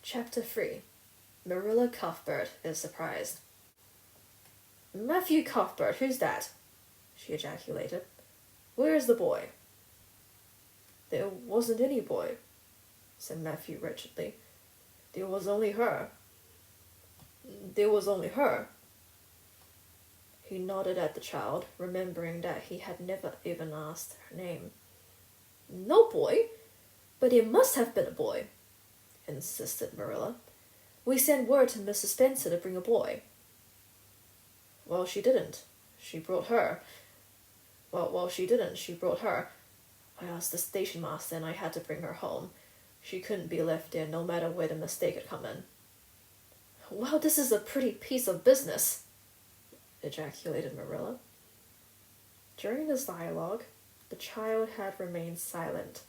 Chapter 3. Marilla Cuthbert is surprised. "Matthew Cuthbert, who's that?" she ejaculated. "Where's the boy?" "There wasn't any boy," said Matthew wretchedly. "There was only her." "There was only her?" He nodded at the child, remembering that he had never even asked her name. "No boy? But there must have been a boy," insisted Marilla. "We sent word to Mrs. Spencer to bring a boy." "Well, she didn't. She brought her. She didn't. She brought her. I asked the station master and I had to bring her home. She couldn't be left there no matter where the mistake had come in." "Well, this is a pretty piece of business," ejaculated Marilla. During this dialogue, the child had remained silent,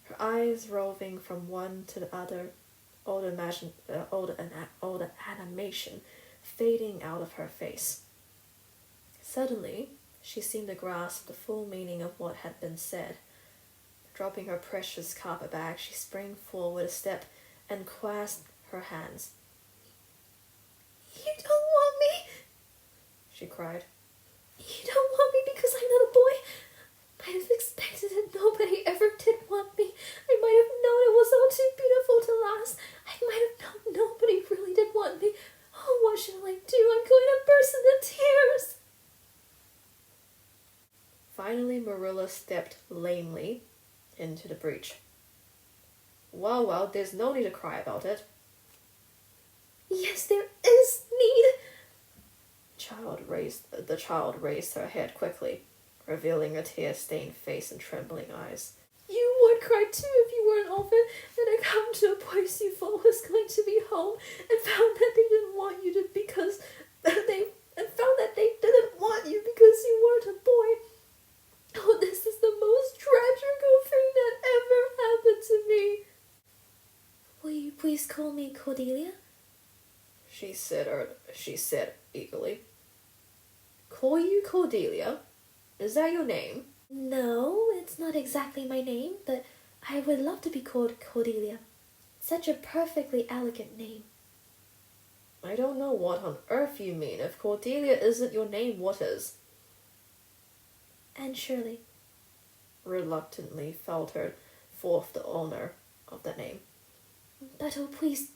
her eyes roving from one to the other, all the animation fading out of her face. Suddenly, she seemed to grasp the full meaning of what had been said. Dropping her precious carpet bag, she sprang forward a step and clasped her hands. "You don't want me?" she cried. "You don't want me because I'm not a boy? I'd have expected it. Nobody ever did want me. I might have known it was all too beautiful to last. I might have known nobody really did want me. Oh, what shall I do? I'm going to burst into tears." Finally, Marilla stepped lamely into the breach. Well, there's no need to cry about it." "Yes, there is need." The child raised her head quickly, revealing a tear-stained face and trembling eyes. "You would cry too if you were an orphan and had come to a place you thought was going to be home and found that they didn't want you because you weren't a boy. Oh, this is the most tragical thing that ever happened to me." "Will you please call me Cordelia?" She said eagerly. "Call you Cordelia? Is that your name?" "No, it's not exactly my name, but I would love to be called Cordelia. Such a perfectly elegant name." "I don't know what on earth you mean. If Cordelia isn't your name, what is?" Anne Shirley reluctantly faltered forth the owner of the name. But oh please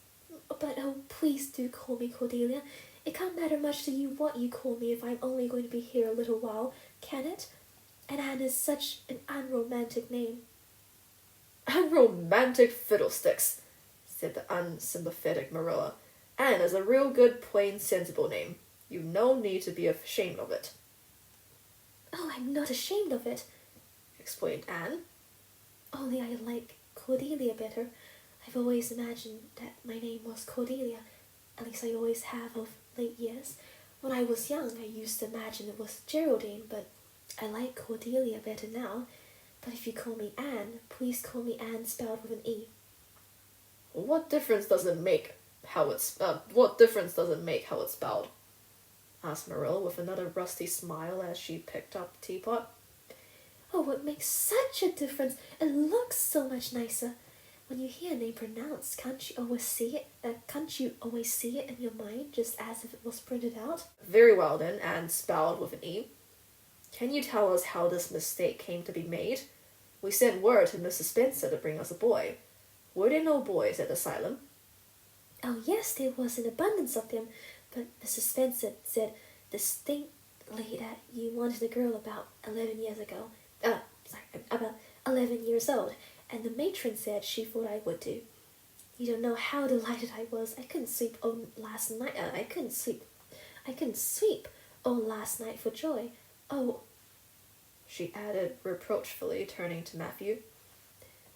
do call me Cordelia. It can't matter much to you what you call me if I'm only going to be here a little while, can it? And Anne is such an unromantic name." "Unromantic fiddlesticks," said the unsympathetic Marilla. "Anne is a real good, plain, sensible name. You've no need to be ashamed of it." "Oh, I'm not ashamed of it," explained Anne. "Only I like Cordelia better. I've always imagined that my name was Cordelia. At least I always have of late years. When I was young, I used to imagine it was Geraldine, but I like Cordelia better now. But if you call me Anne, please call me Anne spelled with an E." What difference does it make how it's spelled?" asked Marilla with another rusty smile as she picked up the teapot. "Oh, it makes such a difference. It looks so much nicer. When you hear a name pronounced, can't you always see it in your mind, just as if it was printed out?" "Very well then, and spelled with an E. Can you tell us how this mistake came to be made? We sent word to Mrs. Spencer to bring us a boy. Were there no boys at the asylum?" "Oh, yes, there was an abundance of them, but Mrs. Spencer said distinctly that you wanted a girl about 11 years old, and the matron said she thought I would do. You don't know how delighted I was. I couldn't sleep all last night. I couldn't sleep all last night for joy. Oh," she added reproachfully, turning to Matthew.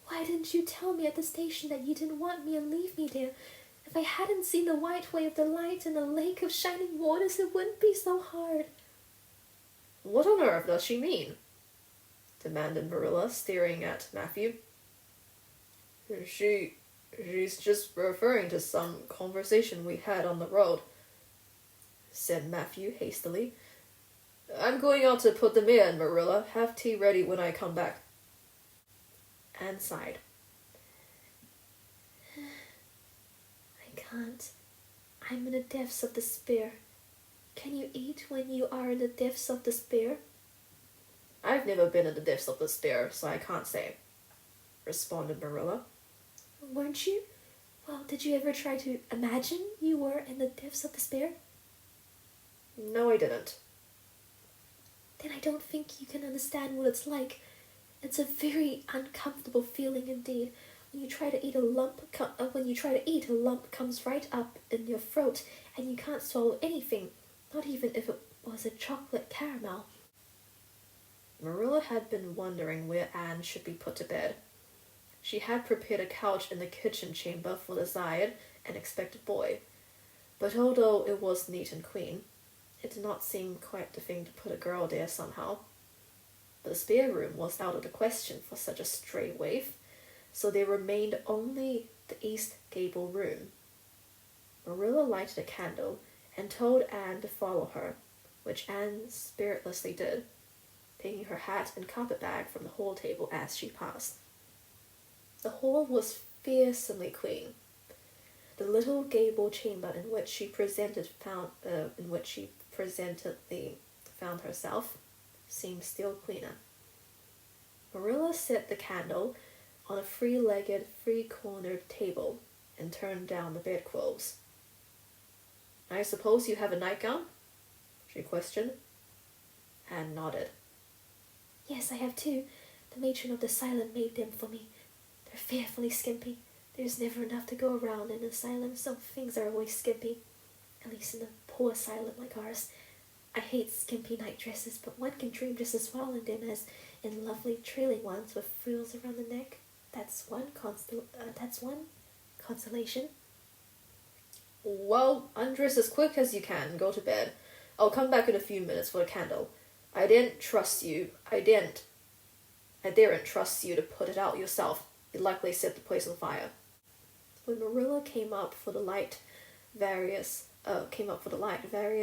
"Why didn't you tell me at the station that you didn't want me and leave me there? If I hadn't seen the white way of the light and the lake of shining waters, it wouldn't be so hard." "What on earth does she mean?" demanded Marilla, staring at Matthew. She's just referring to some conversation we had on the road," said Matthew hastily. "I'm going out to put them in, Marilla. Have tea ready when I come back." Anne sighed. can't. I'm in the depths of despair. Can you eat when you are in the depths of despair? I've never been in the depths of despair, so I can't say, responded Marilla. Weren't you? Well, did you ever try to imagine you were in the depths of despair? No, I didn't. Then I don't think you can understand what it's like. It's a very uncomfortable feeling indeed. When you try to eat, a lump comes right up in your throat, and you can't swallow anything, not even if it was a chocolate caramel. Marilla had been wondering where Anne should be put to bed. She had prepared a couch in the kitchen chamber for the desired and expected boy, but although it was neat and clean, it did not seem quite the thing to put a girl there somehow. But the spare room was out of the question for such a stray waif, so there remained only the east gable room. Marilla lighted a candle and told Anne to follow her, which Anne spiritlessly did, taking her hat and carpet-bag from the hall table as she passed. The hall was fearsomely clean. The little gable chamber in which she presentedly found herself seemed still cleaner. Marilla set the candle on a three-legged, three-cornered table and turned down the bedclothes. I suppose you have a nightgown? She questioned. Anne nodded. Yes, I have two. The matron of the asylum made them for me. They're fearfully skimpy. There's never enough to go around in an asylum, so things are always skimpy. At least in a poor asylum like ours. I hate skimpy night dresses, but one can dream just as well in them as in lovely trailing ones with frills around the neck. That's one consolation. Well, undress as quick as you can and go to bed. I'll come back in a few minutes for the candle. I daren't trust you to put it out yourself. You'd likely set the place on fire. When Marilla came up for the light, various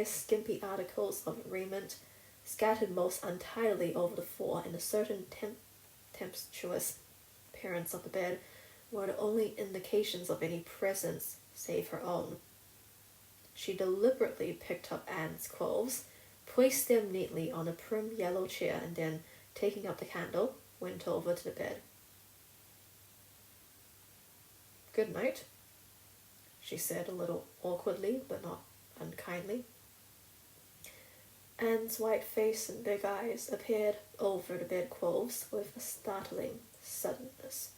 skimpy articles of raiment scattered most untidily over the floor in a certain tempestuous appearance of the bed were the only indications of any presence save her own. She deliberately picked up Anne's clothes, placed them neatly on a prim yellow chair, and then, taking up the candle, went over to the bed. Good night, she said a little awkwardly, but not unkindly. Anne's white face and big eyes appeared over the bedclothes with a startling suddenness.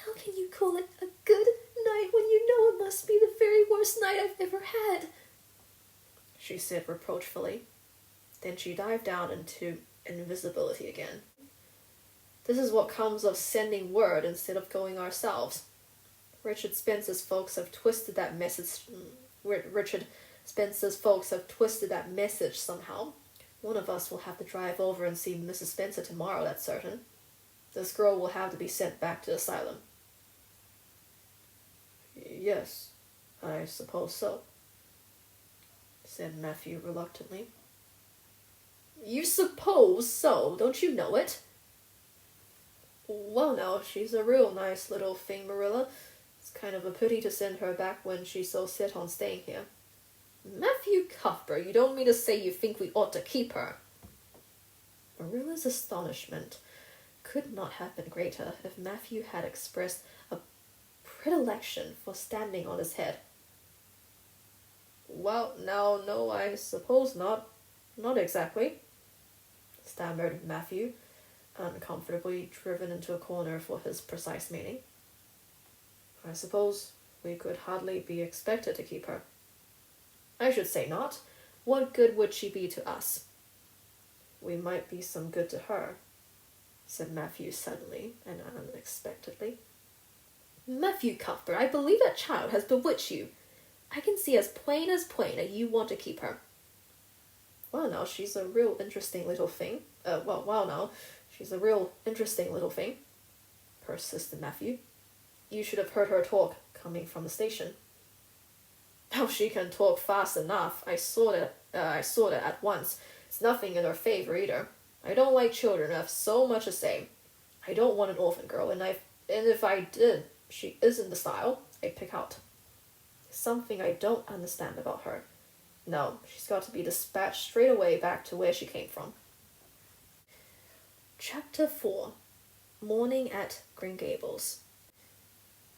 How can you call it a good night when you know it must be the very worst night I've ever had? She said reproachfully. Then she dived down into invisibility again. This is what comes of sending word instead of going ourselves. Richard Spencer's folks have twisted that message somehow. One of us will have to drive over and see Mrs. Spencer tomorrow, that's certain. This girl will have to be sent back to the asylum. Yes, I suppose so, said Matthew reluctantly. You suppose so, don't you know it? Well, now, she's a real nice little thing, Marilla. It's kind of a pity to send her back when she's so set on staying here. Matthew Cuthbert, you don't mean to say you think we ought to keep her? Marilla's astonishment could not have been greater if Matthew had expressed a predilection for standing on his head. Well, now, no, I suppose not. Not exactly, stammered Matthew, uncomfortably driven into a corner for his precise meaning. I suppose we could hardly be expected to keep her. I should say not. What good would she be to us? We might be some good to her, said Matthew suddenly and unexpectedly. Matthew Cuthbert, I believe that child has bewitched you. I can see as plain that you want to keep her. Well, now, she's a real interesting little thing. She's a real interesting little thing, persisted Matthew. You should have heard her talk coming from the station. Oh, she can talk fast enough. I saw that at once. It's nothing in her favor either. I don't like children who have so much to say. I don't want an orphan girl, and if I did, she isn't the style I'd pick out. Something I don't understand about her. No, she's got to be dispatched straight away back to where she came from. Chapter 4. Morning at Green Gables.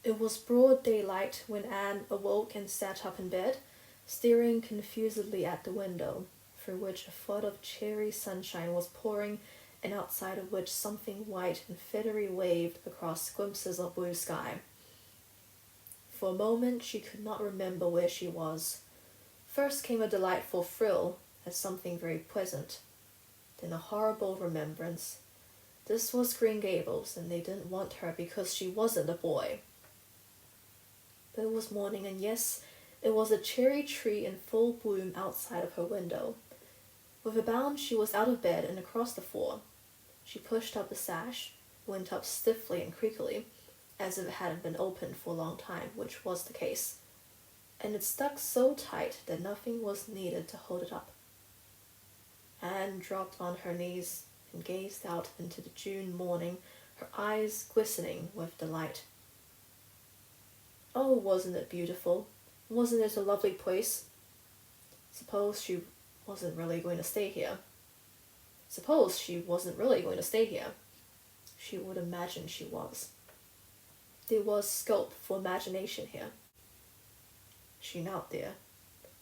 It was broad daylight when Anne awoke and sat up in bed, staring confusedly at the window, through which a flood of cherry sunshine was pouring, and outside of which something white and feathery waved across glimpses of blue sky. For a moment she could not remember where she was. First came a delightful thrill at something very pleasant, then a horrible remembrance. This was Green Gables, and they didn't want her because she wasn't a boy. But it was morning, and yes, it was a cherry tree in full bloom outside of her window. With a bound she was out of bed and across the floor. She pushed up the sash, went up stiffly and creakily, as if it hadn't been opened for a long time, which was the case, and it stuck so tight that nothing was needed to hold it up. Anne dropped on her knees and gazed out into the June morning, her eyes glistening with delight. Oh, wasn't it beautiful? Wasn't it a lovely place? Suppose she wasn't really going to stay here. Suppose she wasn't really going to stay here. She would imagine she was. There was scope for imagination here. She knelt there,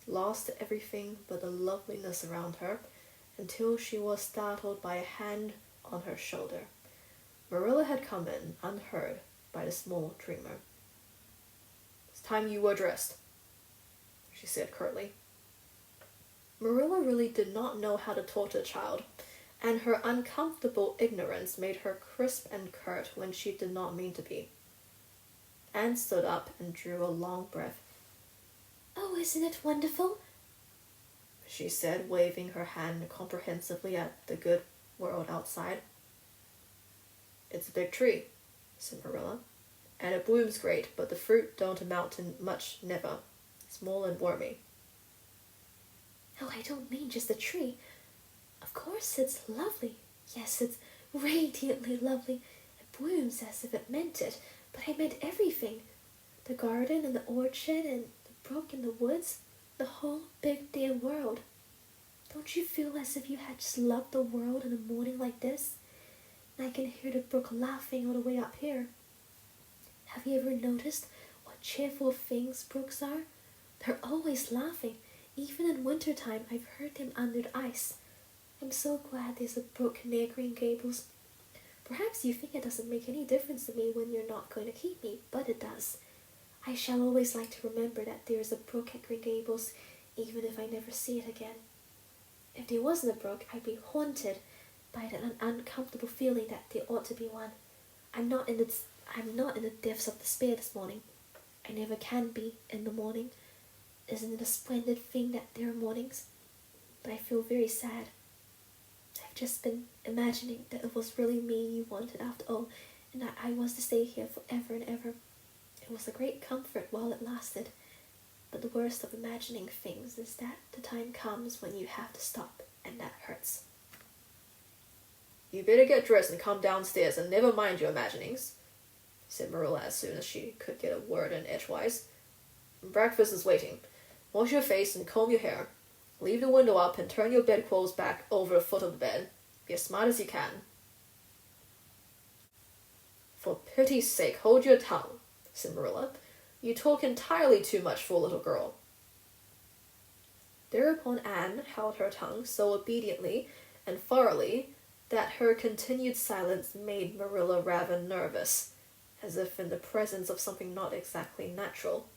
lost to everything but the loveliness around her, until she was startled by a hand on her shoulder. Marilla had come in, unheard, by the small dreamer. "It's time you were dressed," she said curtly. Marilla really did not know how to talk to a child, and her uncomfortable ignorance made her crisp and curt when she did not mean to be. Anne stood up and drew a long breath. "Oh, isn't it wonderful?" she said, waving her hand comprehensively at the good world outside. "It's a big tree," said Marilla, "and it blooms great, but the fruit don't amount to much never. Small and wormy." "Oh, I don't mean just the tree. Of course it's lovely. Yes, it's radiantly lovely. It blooms as if it meant it, but I meant everything. The garden and the orchard and the brook and the woods, the whole big damn world. Don't you feel as if you had just loved the world in a morning like this? And I can hear the brook laughing all the way up here. Have you ever noticed what cheerful things brooks are? They're always laughing. Even in wintertime, I've heard them under the ice. I'm so glad there's a brook near Green Gables. Perhaps you think it doesn't make any difference to me when you're not going to keep me, but it does. I shall always like to remember that there is a brook at Green Gables, even if I never see it again. If there wasn't a brook, I'd be haunted by that uncomfortable feeling that there ought to be one. I'm not in the depths of despair this morning. I never can be in the morning. Isn't it a splendid thing that there are mornings? But I feel very sad. I've just been imagining that it was really me you wanted after all, and that I was to stay here forever and ever. It was a great comfort while it lasted, but the worst of imagining things is that the time comes when you have to stop, and that hurts. "You better get dressed and come downstairs and never mind your imaginings," said Marilla as soon as she could get a word in edgewise. "Breakfast is waiting. Wash your face and comb your hair. Leave the window up and turn your bedclothes back over the foot of the bed. Be as smart as you can." "For pity's sake, hold your tongue," said Marilla. "You talk entirely too much for a little girl." Thereupon Anne held her tongue so obediently and thoroughly that her continued silence made Marilla rather nervous, as if in the presence of something not exactly natural.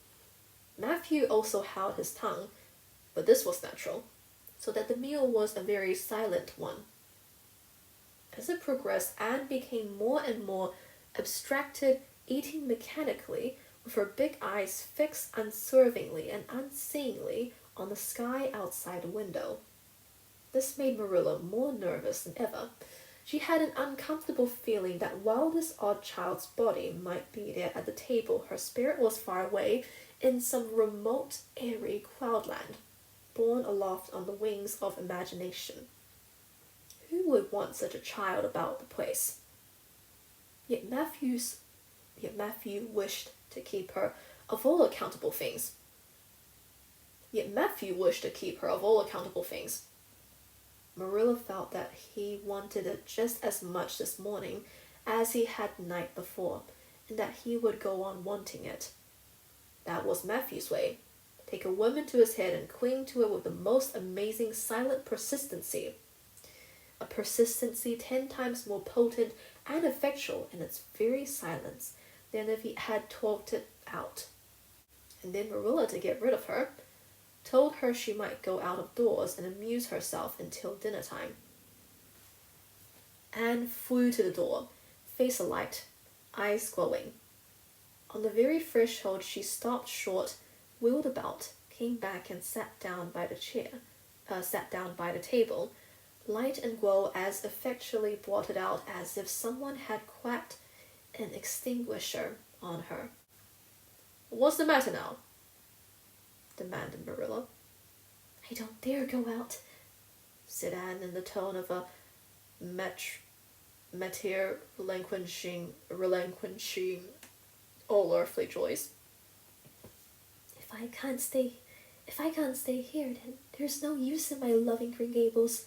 Matthew also held his tongue, but this was natural, so that the meal was a very silent one. As it progressed, Anne became more and more abstracted, eating mechanically, with her big eyes fixed unswervingly and unseeingly on the sky outside the window. This made Marilla more nervous than ever. She had an uncomfortable feeling that while this odd child's body might be there at the table, her spirit was far away in some remote, airy cloudland, borne aloft on the wings of imagination. Who would want such a child about the place? Yet Matthew wished to keep her of all accountable things. Yet Matthew wished to keep her of all accountable things. Marilla felt that he wanted it just as much this morning as he had the night before, and that he would go on wanting it. That was Matthew's way. Take a woman to his head and cling to it with the most amazing silent persistency. A persistency 10 times more potent and effectual in its very silence than if he had talked it out. And then Marilla, to get rid of her, told her she might go out of doors and amuse herself until dinner time. Anne flew to the door, face alight, eyes glowing. On the very threshold she stopped short, wheeled about, came back and sat down by the table, light and glow as effectually blotted out as if someone had quacked an extinguisher on her. "What's the matter now?" demanded Marilla. "I don't dare go out," said Anne in the tone of a martyr relinquishing all earthly joys. If I can't stay here, then there's no use in my loving Green Gables.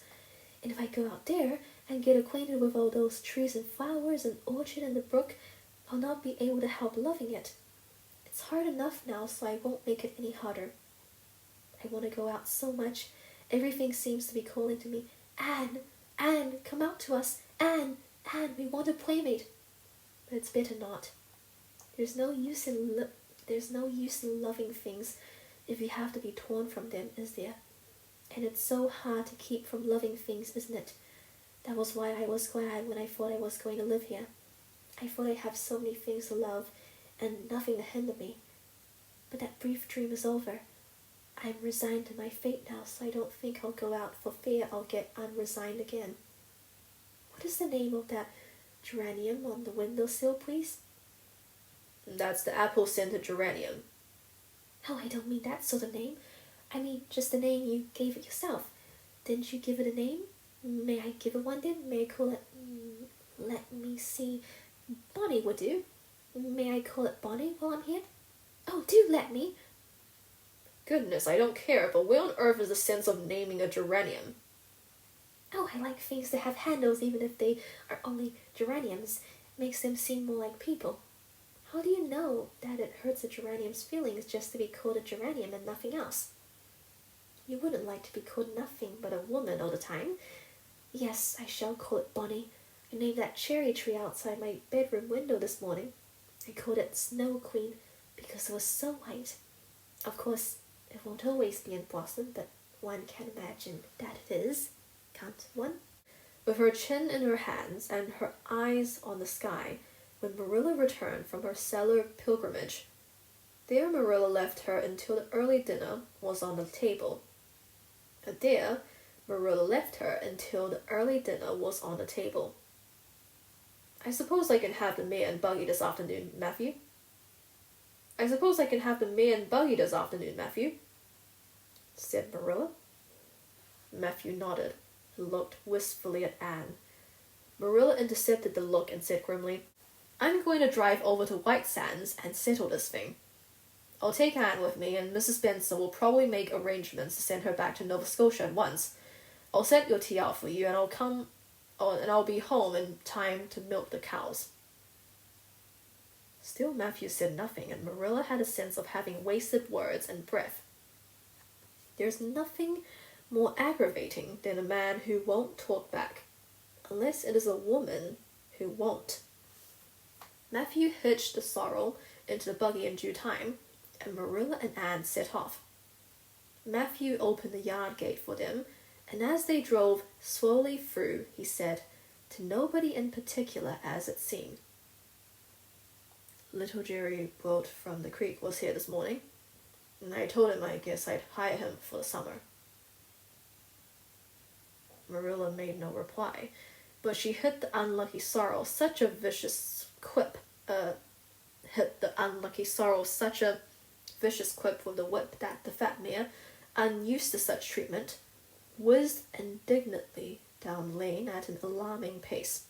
And if I go out there and get acquainted with all those trees and flowers and orchard and the brook, I'll not be able to help loving it. It's hard enough now, so I won't make it any harder. I want to go out so much. Everything seems to be calling to me. Anne, Anne, come out to us. Anne, Anne, we want a playmate. But it's better not. There's no use in loving things if we have to be torn from them, is there? And it's so hard to keep from loving things, isn't it? That was why I was glad when I thought I was going to live here. I thought I'd have so many things to love and nothing to hinder me. But that brief dream is over. I'm resigned to my fate now, so I don't think I'll go out for fear I'll get unresigned again. What is the name of that geranium on the windowsill, please? That's the apple-scented geranium. Oh, I don't mean that sort of name. I mean just the name you gave it yourself. Didn't you give it a name? May I give it one then? May I call it... let me see... Bonnie would do. May I call it Bonnie while I'm here? Oh, do let me. Goodness, I don't care, but where on earth is the sense of naming a geranium? Oh, I like things that have handles even if they are only geraniums. It makes them seem more like people. How do you know that it hurts a geranium's feelings just to be called a geranium and nothing else? You wouldn't like to be called nothing but a woman all the time. Yes, I shall call it Bonnie. I named that cherry tree outside my bedroom window this morning. I called it Snow Queen because it was so white. Of course, it won't always be in blossom, but one can imagine that it is, can't one? With her chin in her hands and her eyes on the sky, when Marilla returned from her cellar pilgrimage, there Marilla left her until the early dinner was on the table. There Marilla left her until the early dinner was on the table. "I suppose I can have the mare and buggy this afternoon, Matthew?" said Marilla. Matthew nodded and looked wistfully at Anne. Marilla intercepted the look and said grimly, "I'm going to drive over to White Sands and settle this thing. I'll take Anne with me, and Mrs. Benson will probably make arrangements to send her back to Nova Scotia at once. I'll set your tea out for you, and I'll be home in time to milk the cows." Still Matthew said nothing, and Marilla had a sense of having wasted words and breath. There's nothing more aggravating than a man who won't talk back, unless it is a woman who won't. Matthew hitched the sorrel into the buggy in due time, and Marilla and Anne set off. Matthew opened the yard gate for them, and as they drove slowly through, he said, to nobody in particular as it seemed, "Little Jerry boat from the creek was here this morning, and I told him I guess I'd hire him for the summer." Marilla made no reply, but she hit the unlucky sorrel such a vicious quip with the whip that the fat mare, unused to such treatment, whizzed indignantly down the lane at an alarming pace.